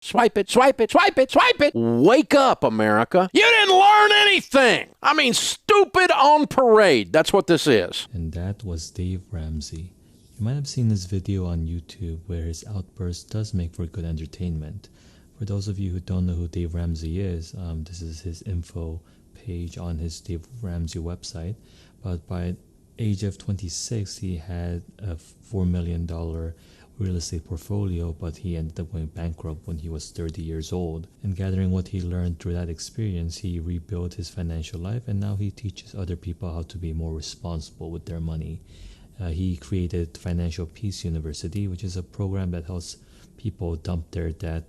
Swipe it, swipe it, swipe it, swipe it. Wake up, America. You didn't learn anything. I mean, stupid on parade. That's what this is. And that was Dave Ramsey. You might have seen this video on YouTube where his outburst does make for good entertainment. For those of you who don't know who Dave Ramsey is, this is his info page on his Dave Ramsey website. But by age of 26, he had a $4 million real estate portfolio, but he ended up going bankrupt when he was 30 years old. And gathering what he learned through that experience, he rebuilt his financial life, and now he teaches other people how to be more responsible with their money. He created Financial Peace University, which is a program that helps people dump their debt,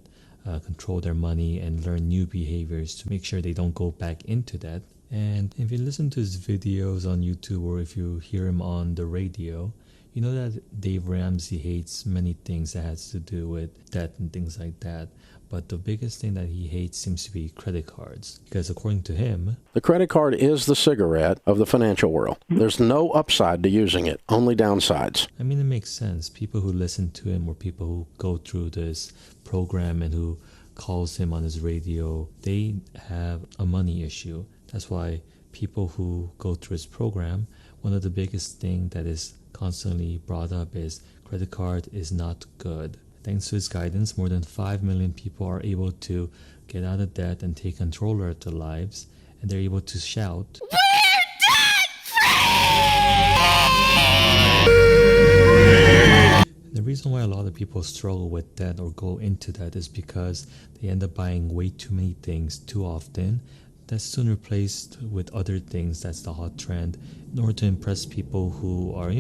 control their money, and learn new behaviors to make sure they don't go back into debt. And if you listen to his videos on YouTube, or if you hear him on the radio, you know that Dave Ramsey hates many things that has to do with debt and things like that. But the biggest thing that he hates seems to be credit cards. Because according to him, the credit card is the cigarette of the financial world. There's no upside to using it, only downsides. I mean, it makes sense. People who listen to him, or people who go through this program and who calls him on his radio, they have a money issue. That's why people who go through his program, one of the biggest thing that is constantly brought up is credit card is not good. Thanks to his guidance, more than 5 million people are able to get out of debt and take control of their lives, and they're able to shout, "We're debt free!" The reason why a lot of people struggle with debt or go into debt is because they end up buying way too many things too often. That's soon replaced with other things. That's the hot trend, in order to impress people who are,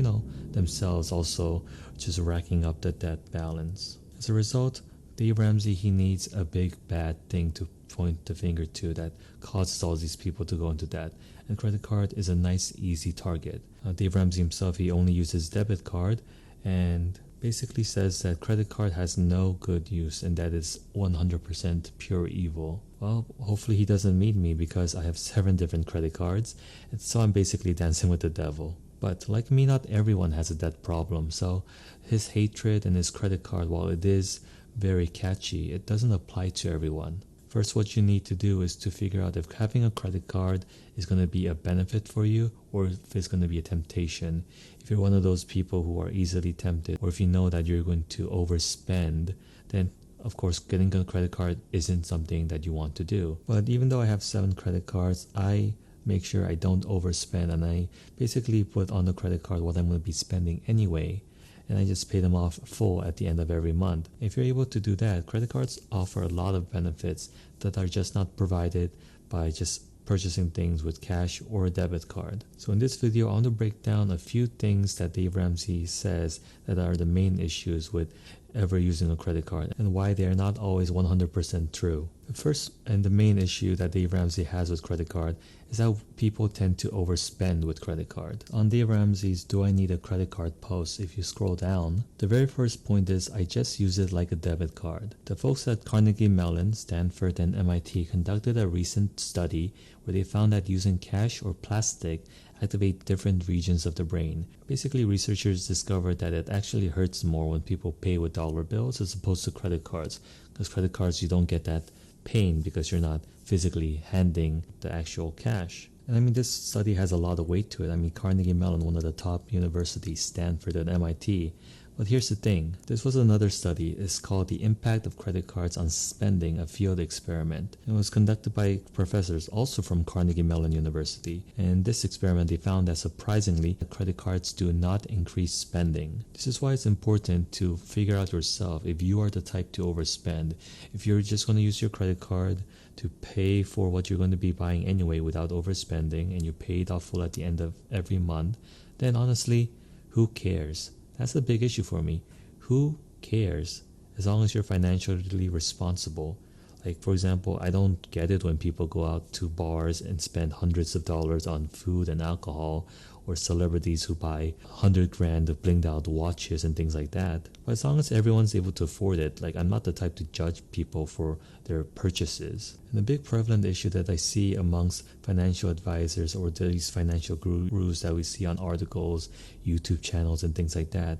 themselves also just racking up the debt balance. As a result, Dave Ramsey, he needs a big bad thing to point the finger to that causes all these people to go into debt. And credit card is a nice, easy target. Dave Ramsey himself, he only uses debit card, and basically says that credit card has no good use and that is 100% pure evil. Well, hopefully he doesn't meet me, because I have 7 different credit cards, and so I'm basically dancing with the devil. But like me, not everyone has a debt problem, so his hatred and his credit card, while it is very catchy, it doesn't apply to everyone. First, what you need to do is to figure out if having a credit card is going to be a benefit for you, or if it's going to be a temptation. If you're one of those people who are easily tempted, or if you know that you're going to overspend, then of course getting a credit card isn't something that you want to do. But even though I have 7 credit cards, I make sure I don't overspend, and I basically put on the credit card what I'm going to be spending anyway, and I just pay them off full at the end of every month. If you're able to do that, credit cards offer a lot of benefits that are just not provided by just purchasing things with cash or a debit card. So in this video, I want to break down a few things that Dave Ramsey says that are the main issues with ever using a credit card, and why they are not always 100% true. The first and the main issue that Dave Ramsey has with credit card is how people tend to overspend with credit card. On Dave Ramsey's "Do I Need a Credit Card" post, if you scroll down, the very first point is, "I just use it like a debit card." The folks at Carnegie Mellon, Stanford, and MIT conducted a recent study where they found that using cash or plastic activate different regions of the brain. Basically, researchers discovered that it actually hurts more when people pay with dollar bills as opposed to credit cards, because credit cards, you don't get that pain because you're not physically handing the actual cash. And I mean, this study has a lot of weight to it. I mean, Carnegie Mellon, one of the top universities, Stanford and MIT. But here's the thing. This was another study. It's called "The Impact of Credit Cards on Spending, a Field Experiment." It was conducted by professors also from Carnegie Mellon University. And in this experiment, they found that surprisingly, credit cards do not increase spending. This is why it's important to figure out yourself if you are the type to overspend. If you're just going to use your credit card to pay for what you're going to be buying anyway without overspending, and you pay it off full at the end of every month, then honestly, who cares? That's a big issue for me. Who cares? As long as you're financially responsible. Like, for example, I don't get it when people go out to bars and spend hundreds of dollars on food and alcohol, or celebrities who buy 100 grand of blinged out watches and things like that. But as long as everyone's able to afford it, like, I'm not the type to judge people for their purchases. And the big prevalent issue that I see amongst financial advisors or these financial gurus that we see on articles, YouTube channels, and things like that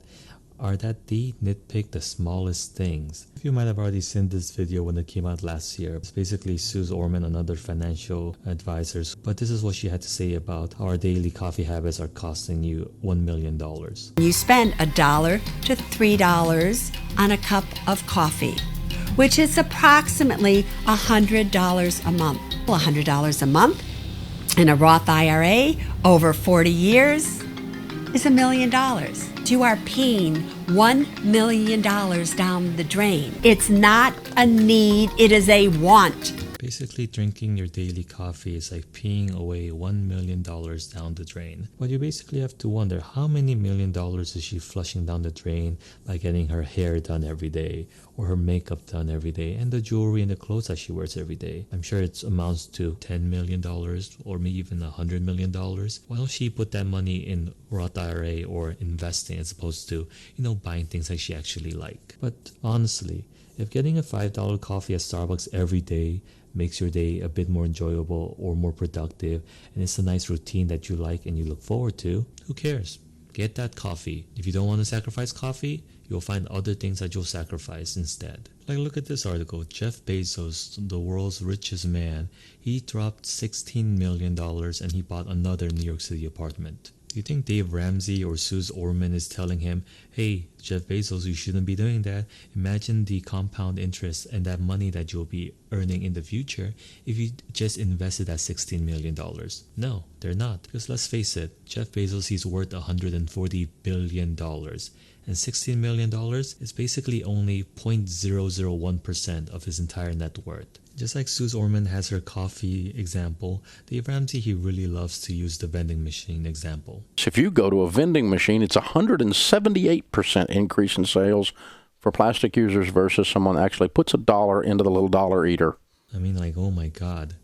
are that they nitpick the smallest things. You might have already seen this video when it came out last year. It's basically Suze Orman and other financial advisors, but this is what she had to say about how our daily coffee habits are costing you $1 million. You spend $1 to $3 on a cup of coffee, which is approximately $100 a month. Well, $100 a month in a Roth IRA over 40 years is $1 million. You are peeing $1 million down the drain. It's not a need, it is a want. Basically, drinking your daily coffee is like peeing away $1 million down the drain. But you basically have to wonder, how many $1 million is she flushing down the drain by getting her hair done every day, or her makeup done every day, and the jewelry and the clothes that she wears every day? I'm sure it amounts to $10 million or maybe even $100 million. Why don't she put that money in Roth IRA or investing as opposed to, buying things that she actually like? But honestly, if getting a $5 coffee at Starbucks every day makes your day a bit more enjoyable or more productive, and it's a nice routine that you like and you look forward to, who cares? Get that coffee. If you don't want to sacrifice coffee, you'll find other things that you'll sacrifice instead. Like, look at this article. Jeff Bezos, the world's richest man, he dropped $16 million and he bought another New York City apartment. Do you think Dave Ramsey or Suze Orman is telling him, hey, Jeff Bezos, you shouldn't be doing that. Imagine the compound interest and that money that you'll be earning in the future if you just invested that $16 million. No, they're not. Because let's face it, Jeff Bezos, he's worth $140 billion. And $16 million is basically only 0.001% of his entire net worth. Just like Suze Orman has her coffee example, Dave Ramsey, he really loves to use the vending machine example. If you go to a vending machine, it's 178% increase in sales for plastic users versus someone actually puts $1 into the little dollar eater. I mean, like, oh my God,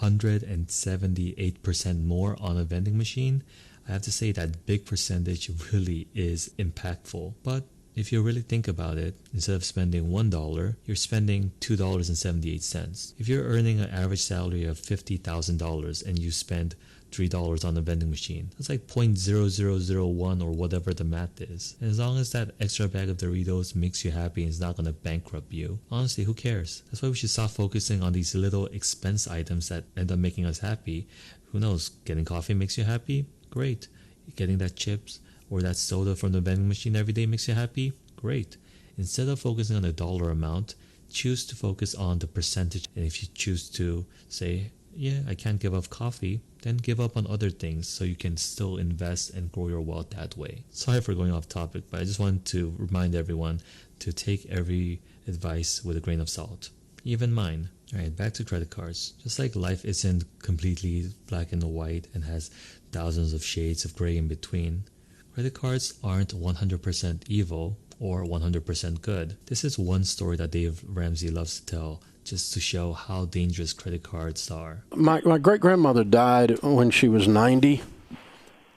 178% more on a vending machine? I have to say that big percentage really is impactful. But if you really think about it, instead of spending $1, you're spending $2.78. If you're earning an average salary of $50,000 and you spend $3 on a vending machine, that's like 0.0001 or whatever the math is. And as long as that extra bag of Doritos makes you happy and is not going to bankrupt you, honestly, who cares? That's why we should stop focusing on these little expense items that end up making us happy. Who knows? Getting coffee makes you happy? Great. Getting that chips or that soda from the vending machine every day makes you happy? Great. Instead of focusing on the dollar amount, choose to focus on the percentage. And if you choose to say, yeah, I can't give up coffee, then give up on other things so you can still invest and grow your wealth that way. Sorry for going off topic, but I just wanted to remind everyone to take every advice with a grain of salt. Even mine. Alright, back to credit cards. Just like life isn't completely black and white and has thousands of shades of gray in between, credit cards aren't 100% evil or 100% good. This is one story that Dave Ramsey loves to tell, just to show how dangerous credit cards are. My great-grandmother died when she was 90,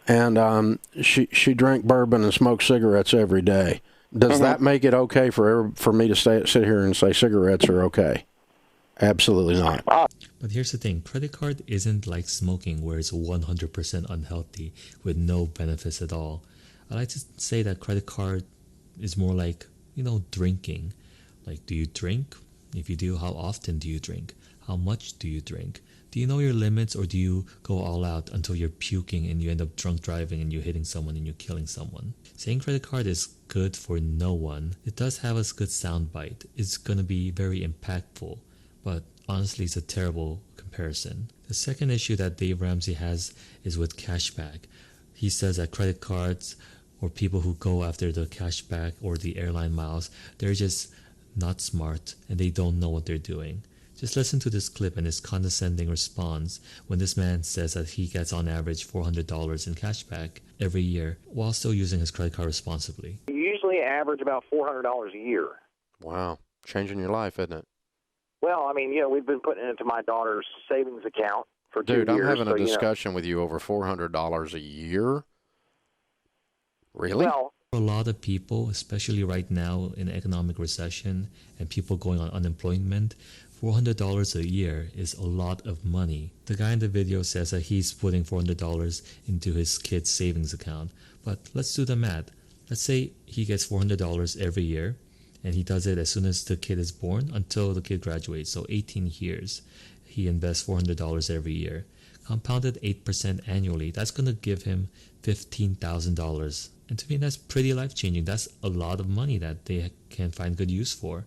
and she drank bourbon and smoked cigarettes every day. Does that make it okay for me to sit here and say cigarettes are okay? Absolutely not. But here's the thing, credit card isn't like smoking where it's 100% unhealthy with no benefits at all. I like to say that credit card is more like, drinking. Like, do you drink? If you do, how often do you drink? How much do you drink? Do you know your limits, or do you go all out until you're puking and you end up drunk driving and you're hitting someone and you're killing someone? Saying credit card is good for no one. It does have a good soundbite. It's going to be very impactful. But honestly, it's a terrible comparison. The second issue that Dave Ramsey has is with cashback. He says that credit cards or people who go after the cashback or the airline miles, they're just not smart and they don't know what they're doing. Just listen to this clip and his condescending response when this man says that he gets on average $400 in cashback every year while still using his credit card responsibly. You usually average about $400 a year. Wow. Changing your life, isn't it? Well, I mean, we've been putting it into my daughter's savings account for 2 years. Dude, I'm having a discussion with you over $400 a year? Really? Well, for a lot of people, especially right now in economic recession and people going on unemployment, $400 a year is a lot of money. The guy in the video says that he's putting $400 into his kid's savings account. But let's do the math. Let's say he gets $400 every year, and he does it as soon as the kid is born until the kid graduates. So 18 years, he invests $400 every year. Compounded 8% annually, that's going to give him $15,000. And to me, that's pretty life-changing. That's a lot of money that they can find good use for.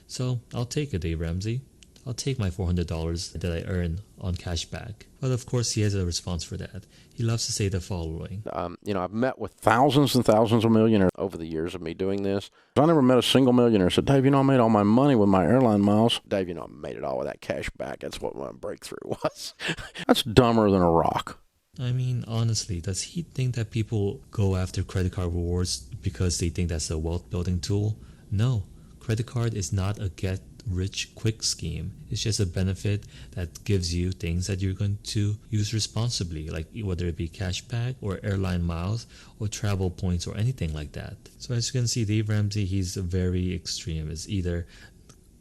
So I'll take it, Dave Ramsey. I'll take my $400 that I earn on cash back. But of course, he has a response for that. He loves to say the following. I've met with thousands and thousands of millionaires over the years of me doing this. I never met a single millionaire who said, Dave, I made all my money with my airline miles. Dave, I made it all with that cash back. That's what my breakthrough was. That's dumber than a rock. I mean, honestly, does he think that people go after credit card rewards because they think that's a wealth building tool? No. Credit card is not a get-rich-quick scheme. It's just a benefit that gives you things that you're going to use responsibly, like whether it be cash back or airline miles or travel points or anything like that. So as you can see, Dave Ramsey, he's very extreme. It's either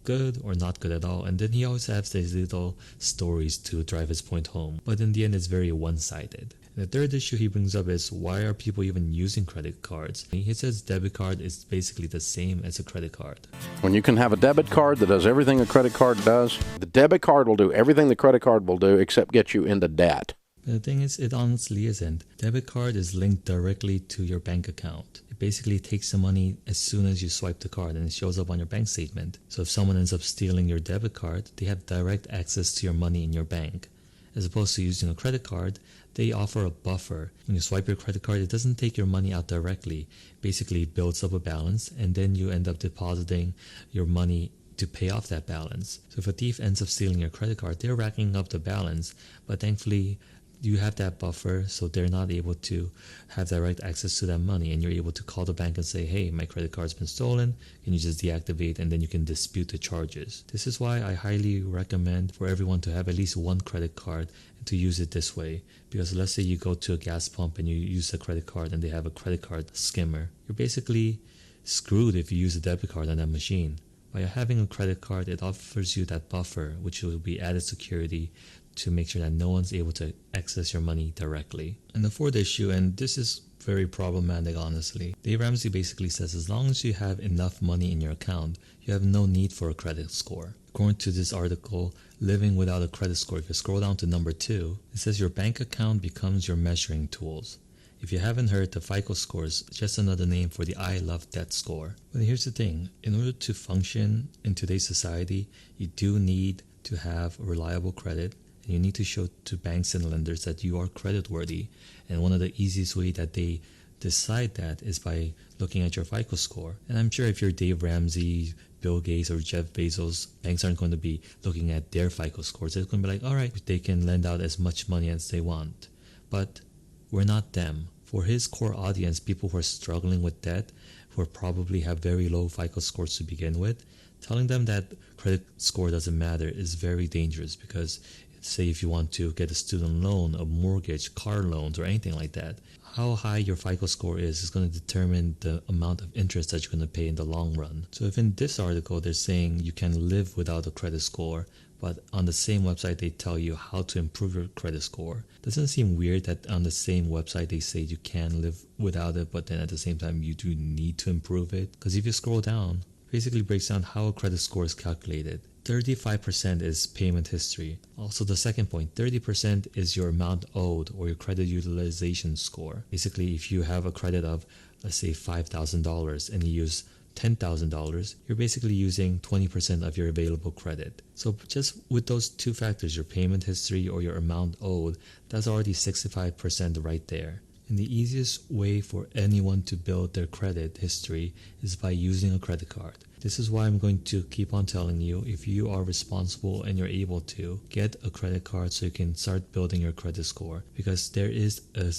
good or not good at all, and then he always has these little stories to drive his point home. But in the end, it's very one-sided. The third issue he brings up is, why are people even using credit cards? He says debit card is basically the same as a credit card. When you can have a debit card that does everything a credit card does, the debit card will do everything the credit card will do except get you into debt. But the thing is, it honestly isn't. Debit card is linked directly to your bank account. It basically takes the money as soon as you swipe the card, and it shows up on your bank statement. So if someone ends up stealing your debit card, they have direct access to your money in your bank. As opposed to using a credit card, they offer a buffer. When you swipe your credit card, it doesn't take your money out directly. Basically, it builds up a balance, and then you end up depositing your money to pay off that balance. So if a thief ends up stealing your credit card, they're racking up the balance, but thankfully you have that buffer, so they're not able to have direct access to that money, and you're able to call the bank and say, hey, my credit card's been stolen, can you just deactivate, and then you can dispute the charges. This is why I highly recommend for everyone to have at least one credit card and to use it this way. Because let's say you go to a gas pump and you use a credit card and they have a credit card skimmer. You're basically screwed if you use a debit card on that machine. By having a credit card, it offers you that buffer, which will be added security to make sure that no one's able to access your money directly. And the fourth issue, and this is very problematic honestly, Dave Ramsey basically says as long as you have enough money in your account, you have no need for a credit score. According to this article, Living Without a Credit Score, if you scroll down to number 2, it says your bank account becomes your measuring tools. If you haven't heard, the FICO score is just another name for the I Love Debt score. But here's the thing, in order to function in today's society, you do need to have reliable credit. You need to show to banks and lenders that you are creditworthy. And one of the easiest way that they decide that is by looking at your FICO score. And I'm sure if you're Dave Ramsey, Bill Gates, or Jeff Bezos, banks aren't going to be looking at their FICO scores. They're going to be like, all right, they can lend out as much money as they want. But we're not them. For his core audience, people who are struggling with debt, who probably have very low FICO scores to begin with, telling them that credit score doesn't matter is very dangerous, because say if you want to get a student loan, a mortgage, car loans, or anything like that, how high your FICO score is going to determine the amount of interest that you're going to pay in the long run. So if in this article they're saying you can live without a credit score, but on the same website they tell you how to improve your credit score, doesn't it seem weird that on the same website they say you can live without it, but then at the same time you do need to improve it? Because if you scroll down, it basically breaks down how a credit score is calculated. 35% is payment history. Also, the second point, 30% is your amount owed, or your credit utilization score. Basically, if you have a credit of, let's say, $5,000 and you use $10,000, you're basically using 20% of your available credit. So just with those two factors, your payment history or your amount owed, that's already 65% right there. And the easiest way for anyone to build their credit history is by using a credit card. This is why I'm going to keep on telling you, if you are responsible and you're able to, get a credit card so you can start building your credit score. Because there is a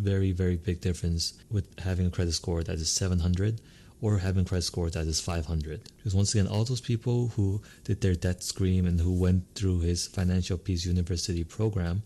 very, very big difference with having a credit score that is 700 or having a credit score that is 500. Because once again, all those people who did their debt scream and who went through his Financial Peace University program,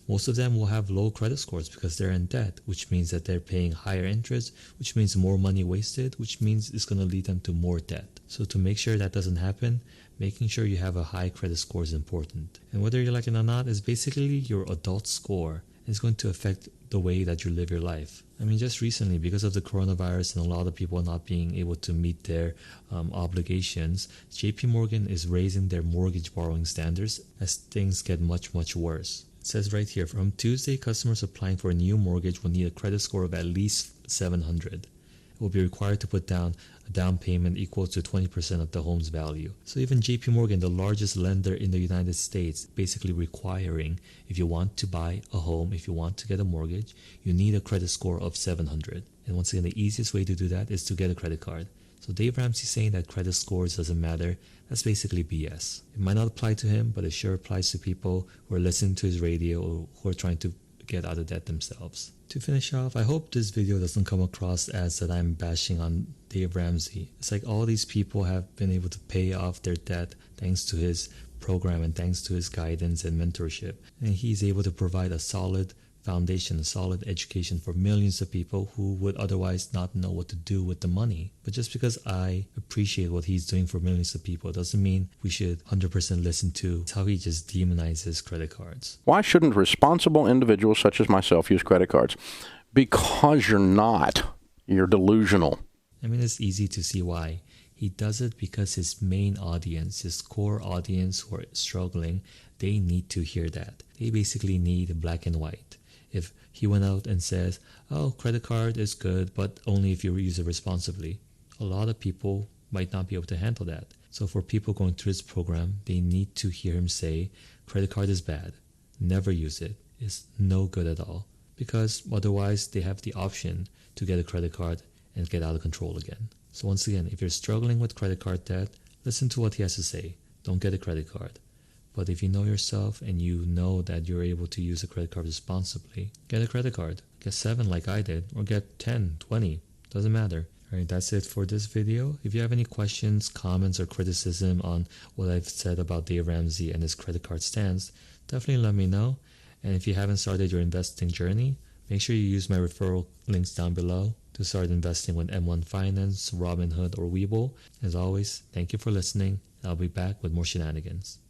most of them will have low credit scores because they're in debt, which means that they're paying higher interest, which means more money wasted, which means it's going to lead them to more debt. So to make sure that doesn't happen, making sure you have a high credit score is important. And whether you like it or not, is basically your adult score. It's going to affect the way that you live your life. I mean, just recently, because of the coronavirus and a lot of people not being able to meet their obligations, JP Morgan is raising their mortgage borrowing standards as things get much, much worse. It says right here, from Tuesday, customers applying for a new mortgage will need a credit score of at least 700. It will be required to put down a down payment equal to 20% of the home's value. So even JP Morgan, the largest lender in the United States, basically requiring, if you want to buy a home, if you want to get a mortgage, you need a credit score of 700. And once again, the easiest way to do that is to get a credit card. So Dave Ramsey saying that credit scores doesn't matter, that's basically BS. It might not apply to him, but it sure applies to people who are listening to his radio or who are trying to get out of debt themselves. To finish off, I hope this video doesn't come across as that I'm bashing on Dave Ramsey. It's like all these people have been able to pay off their debt thanks to his program and thanks to his guidance and mentorship. And he's able to provide a solid foundation, a solid education for millions of people who would otherwise not know what to do with the money. But just because I appreciate what he's doing for millions of people doesn't mean we should 100% listen to how he just demonizes credit cards. Why shouldn't responsible individuals such as myself use credit cards? Because you're not. You're delusional. I mean, it's easy to see why. He does it because his main audience, his core audience who are struggling, they need to hear that. They basically need black and white. If he went out and says, oh, credit card is good, but only if you use it responsibly, a lot of people might not be able to handle that. So for people going through this program, they need to hear him say, credit card is bad. Never use it. It's no good at all. Because otherwise, they have the option to get a credit card and get out of control again. So once again, if you're struggling with credit card debt, listen to what he has to say. Don't get a credit card. But if you know yourself and you know that you're able to use a credit card responsibly, get a credit card. Get 7 like I did, or get 10, 20. Doesn't matter. Alright, that's it for this video. If you have any questions, comments, or criticism on what I've said about Dave Ramsey and his credit card stance, definitely let me know. And if you haven't started your investing journey, make sure you use my referral links down below to start investing with M1 Finance, Robinhood, or Webull. As always, thank you for listening. I'll be back with more shenanigans.